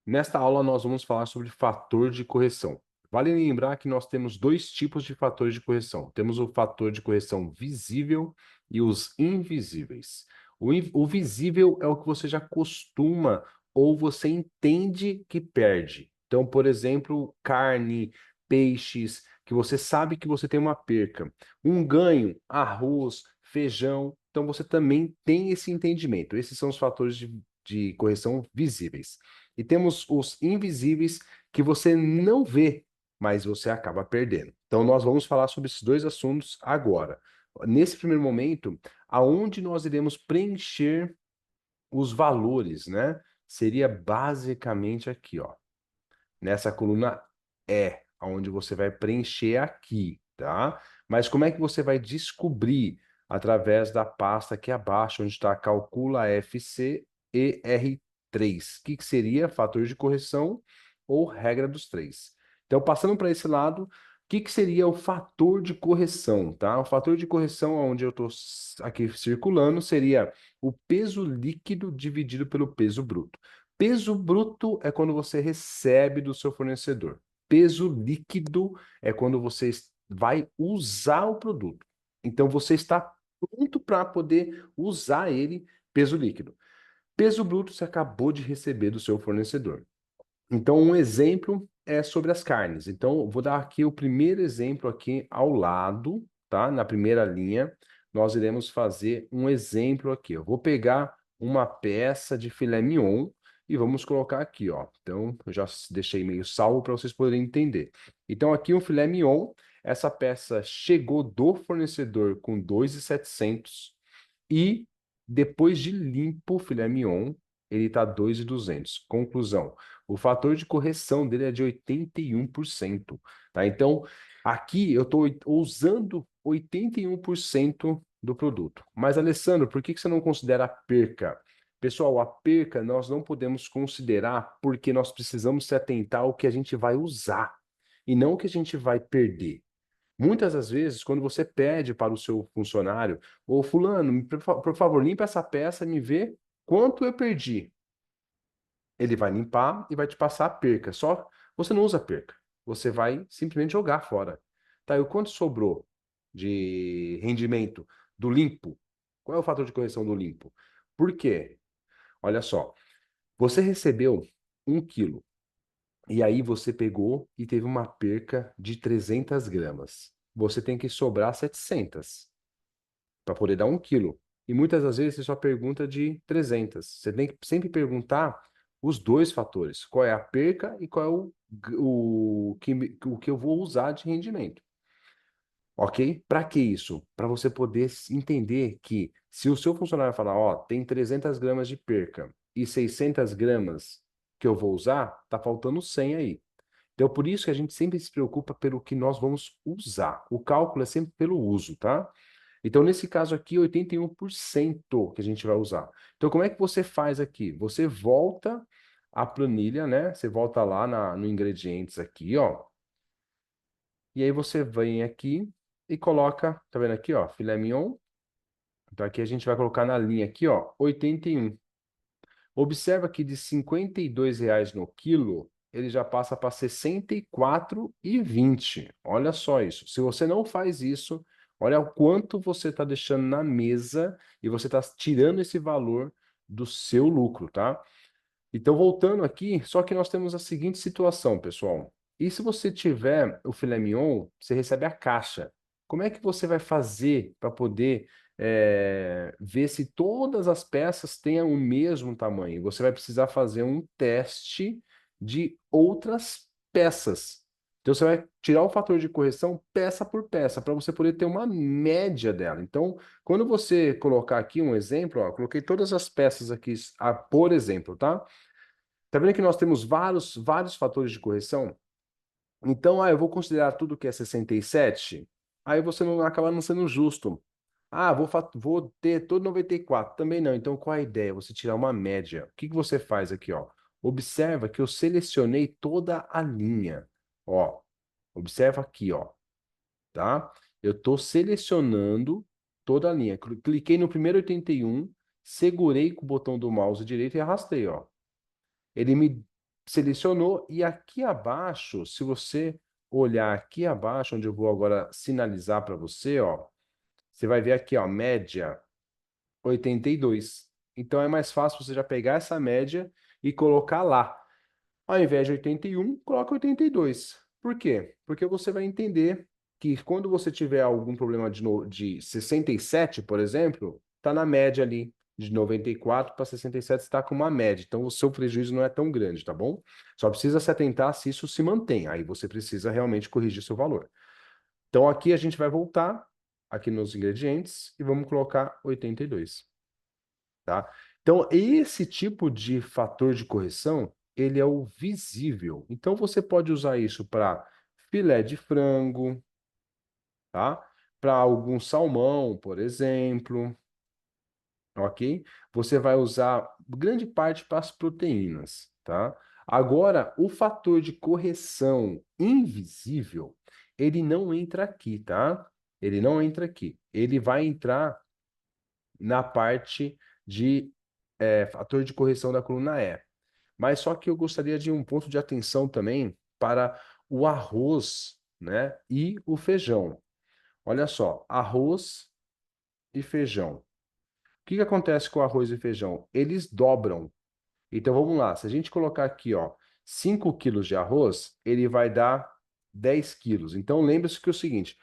Nesta aula, nós vamos falar sobre fator de correção. Vale lembrar que nós temos dois tipos de fatores de correção. Temos o fator de correção visível e os invisíveis. O visível é o que você já costuma ou você entende que perde. Então, por exemplo, carne, peixes, que você sabe que você tem uma perca. Um ganho, arroz, feijão. Então, você também tem esse entendimento. Esses são os fatores de correção visíveis. E temos os invisíveis que você não vê, mas você acaba perdendo. Então, nós vamos falar sobre esses dois assuntos agora. Nesse primeiro momento, aonde nós iremos preencher os valores, né? Seria basicamente aqui, ó. Nessa coluna E, onde você vai preencher aqui, tá? Mas como é que você vai descobrir? Através da pasta aqui abaixo, onde está calcula FC ER3. O que seria fator de correção ou regra dos três? Então, passando para esse lado, o que seria o fator de correção, tá? O fator de correção, onde eu estou aqui circulando, seria o peso líquido dividido pelo peso bruto. Peso bruto é quando você recebe do seu fornecedor. Peso líquido é quando você vai usar o produto. Então, você está pronto para poder usar ele, peso líquido. Peso bruto você acabou de receber do seu fornecedor. Então, um exemplo é sobre as carnes. Então, eu vou dar aqui o primeiro exemplo aqui ao lado, tá? Na primeira linha, nós iremos fazer um exemplo aqui. Eu vou pegar uma peça de filé mignon e vamos colocar aqui, ó. Então, eu já deixei meio salvo para vocês poderem entender. Então, aqui um filé mignon, essa peça chegou do fornecedor com 2.700 e depois de limpo o filé mignon, ele está 2.200. Conclusão, o fator de correção dele é de 81%, tá? Então, aqui eu estou usando 81% do produto. Mas, Alessandro, por que você não considera a perca? Pessoal, a perca nós não podemos considerar porque nós precisamos se atentar ao que a gente vai usar e não o que a gente vai perder. Muitas das vezes, quando você pede para o seu funcionário, ô fulano, por favor, limpa essa peça e me vê quanto eu perdi. Ele vai limpar e vai te passar a perca. Só você não usa a perca. Você vai simplesmente jogar fora. Tá, e o quanto sobrou de rendimento do limpo? Qual é o fator de correção do limpo? Por quê? Olha só, você recebeu 1 quilo e aí você pegou e teve uma perca de 300 gramas. Você tem que sobrar 700 para poder dar 1 quilo. E muitas das vezes você só pergunta de 300. Você tem que sempre perguntar os dois fatores. Qual é a perca e qual é o que eu vou usar de rendimento. Ok? Para que isso? Para você poder entender que se o seu funcionário falar, ó, tem 300 gramas de perca e 600 gramas que eu vou usar, tá faltando 100 aí. Então, por isso que a gente sempre se preocupa pelo que nós vamos usar. O cálculo é sempre pelo uso, tá? Então, nesse caso aqui, 81% que a gente vai usar. Então, como é que você faz aqui? Você volta à planilha, né? Você volta lá no ingredientes aqui, ó. E aí você vem aqui e coloca, tá vendo aqui, ó, filé mignon. Então, aqui a gente vai colocar na linha aqui, ó, 81. Observa que de R$ 52 no quilo, ele já passa para 64,20. Olha só isso. Se você não faz isso, olha o quanto você está deixando na mesa e você está tirando esse valor do seu lucro, tá? Então, voltando aqui, só que nós temos a seguinte situação, pessoal. E se você tiver o filé mignon, você recebe a caixa. Como é que você vai fazer para poder ver se todas as peças têm o mesmo tamanho? Você vai precisar fazer um teste de outras peças. Então, você vai tirar o fator de correção peça por peça, para você poder ter uma média dela. Então, quando você colocar aqui um exemplo, ó, coloquei todas as peças aqui, por exemplo, tá? Tá vendo que nós temos vários fatores de correção? Então, eu vou considerar tudo que é 67. Aí você não acaba não sendo justo. Vou ter todo 94. Também não. Então, qual a ideia? Você tirar uma média. O que que você faz aqui, ó? Observa que eu selecionei toda a linha. Ó, observa aqui, ó, tá? Eu estou selecionando toda a linha. Cliquei no primeiro 81, segurei com o botão do mouse direito e arrastei, ó. Ele me Selecionou, e aqui abaixo, se você olhar aqui abaixo, onde eu vou agora sinalizar para você, ó, você vai ver aqui, ó, média 82. Então é mais fácil você já pegar essa média e colocar lá. Ao invés de 81, coloca 82. Por quê? Porque você vai entender que quando você tiver algum problema de 67, por exemplo, está na média ali. De 94 para 67 está com uma média. Então o seu prejuízo não é tão grande, tá bom? Só precisa se atentar se isso se mantém. Aí você precisa realmente corrigir seu valor. Então aqui a gente vai voltar aqui nos ingredientes e vamos colocar 82, tá? Então, esse tipo de fator de correção, ele é o visível. Então, você pode usar isso para filé de frango, tá? Para algum salmão, por exemplo, ok? Você vai usar grande parte para as proteínas, tá? Agora, o fator de correção invisível, ele não entra aqui, tá? Ele não entra aqui. Ele vai entrar na parte de fator de correção da coluna E. Mas só que eu gostaria de um ponto de atenção também para o arroz, né, e o feijão. Olha só, arroz e feijão. O que que acontece com o arroz e feijão? Eles dobram. Então vamos lá, se a gente colocar aqui, ó, 5 quilos de arroz, ele vai dar 10 quilos. Então lembre-se que é o seguinte,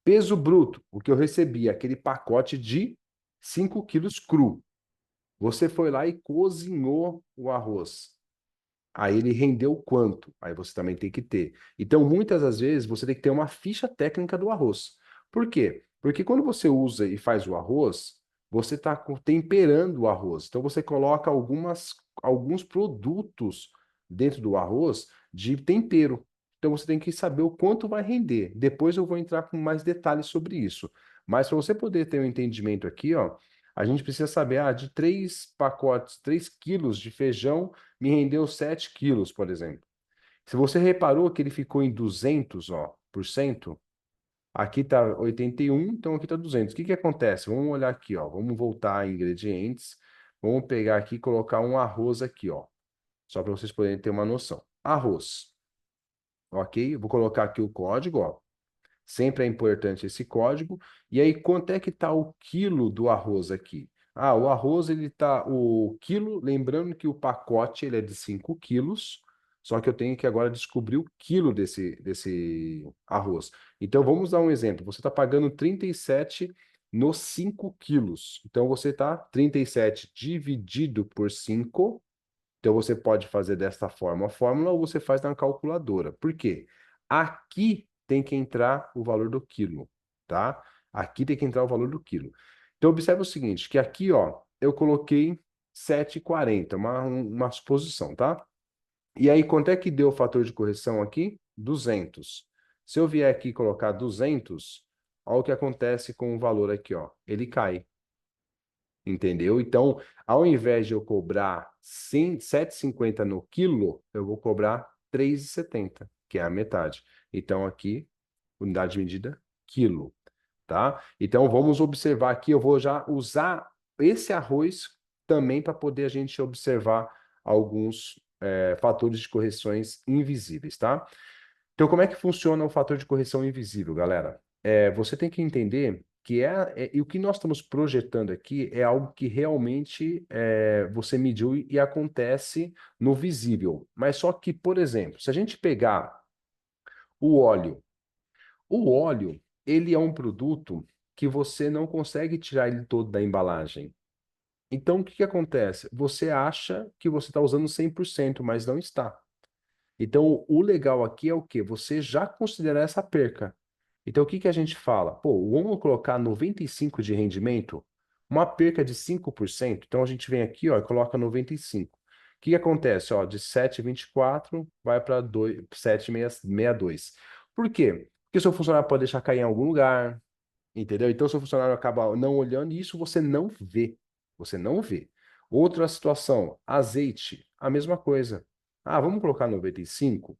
peso bruto, o que eu recebi, aquele pacote de 5 quilos cru. Você foi lá e cozinhou o arroz. Aí ele rendeu quanto? Aí você também tem que ter. Então, muitas das vezes, você tem que ter uma ficha técnica do arroz. Por quê? Porque quando você usa e faz o arroz, você está temperando o arroz. Então, você coloca alguns produtos dentro do arroz de tempero. Então, você tem que saber o quanto vai render. Depois eu vou entrar com mais detalhes sobre isso. Mas para você poder ter um entendimento aqui, ó, a gente precisa saber, de 3 pacotes, 3 quilos de feijão me rendeu 7 quilos, por exemplo. Se você reparou que ele ficou em 200, ó, por cento, aqui está 81, então aqui está 200. O que que acontece? Vamos olhar aqui, ó, vamos voltar a ingredientes, vamos pegar aqui e colocar um arroz aqui, ó, só para vocês poderem ter uma noção. Arroz, ok? Eu vou colocar aqui o código, ó. Sempre é importante esse código. E aí, quanto é que está o quilo do arroz aqui? O arroz, ele tá, o quilo, lembrando que o pacote, ele é de 5 quilos, só que eu tenho que agora descobrir o quilo desse arroz. Então, vamos dar um exemplo. Você está pagando 37 nos 5 quilos. Então, você está 37 dividido por 5. Então, você pode fazer desta forma a fórmula ou você faz na calculadora. Por quê? Aqui tem que entrar o valor do quilo, tá? Aqui tem que entrar o valor do quilo. Então, observe o seguinte, que aqui, ó, eu coloquei 7,40, uma suposição, tá? E aí, quanto é que deu o fator de correção aqui? 200. Se eu vier aqui e colocar 200, olha o que acontece com o valor aqui, ó. Ele cai. Entendeu? Então, ao invés de eu cobrar 7,50 no quilo, eu vou cobrar 3,70, que é a metade. Então, aqui, unidade de medida, quilo, tá? Então, vamos observar aqui, eu vou já usar esse arroz também para poder a gente observar alguns fatores de correções invisíveis, tá? Então, como é que funciona o fator de correção invisível, galera? Você tem que entender que e o que nós estamos projetando aqui é algo que realmente você mediu e acontece no visível. Mas só que, por exemplo, se a gente pegar o óleo, o óleo, ele é um produto que você não consegue tirar ele todo da embalagem. Então, o que que acontece? Você acha que você está usando 100%, mas não está. Então, o legal aqui é o quê? Você já considerar essa perca. Então, o que que a gente fala? Pô, vamos colocar 95 de rendimento, uma perca de 5%. Então, a gente vem aqui, ó, e coloca 95. O que que acontece? Ó, de 7,24 vai para 7,62. Por quê? Porque seu funcionário pode deixar cair em algum lugar, entendeu? Então, seu funcionário acaba não olhando e isso você não vê. Você não vê. Outra situação, azeite, a mesma coisa. Vamos colocar 95?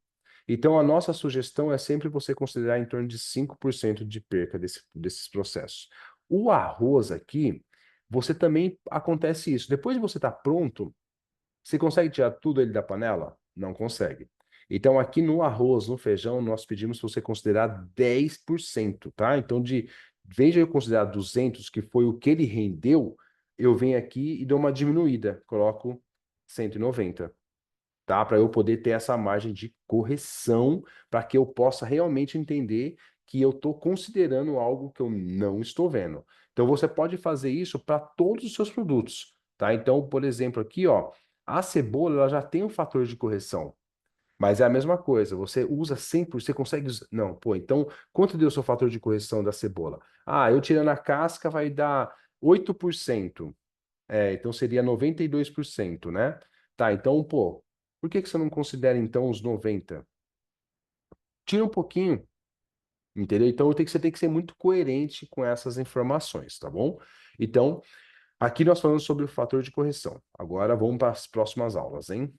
Então, a nossa sugestão é sempre você considerar em torno de 5% de perca desses processos. O arroz aqui, você também acontece isso. Depois de você estar pronto, você consegue tirar tudo ele da panela? Não consegue. Então, aqui no arroz, no feijão, nós pedimos para você considerar 10%, tá? Então, de vez de eu considerar 200, que foi o que ele rendeu, eu venho aqui e dou uma diminuída, coloco 190, tá? Para eu poder ter essa margem de correção, para que eu possa realmente entender que eu estou considerando algo que eu não estou vendo. Então, você pode fazer isso para todos os seus produtos, tá? Então, por exemplo, aqui, ó, a cebola ela já tem um fator de correção. Mas é a mesma coisa, você usa 100%, você consegue usar... Não, pô, então, quanto deu o seu fator de correção da cebola? Ah, eu tirando a casca vai dar 8%. É, então seria 92%, né? Tá, então, pô, por que que você não considera então os 90? Tira um pouquinho, entendeu? Então você tem que ser muito coerente com essas informações, tá bom? Então, aqui nós falamos sobre o fator de correção. Agora vamos para as próximas aulas, hein?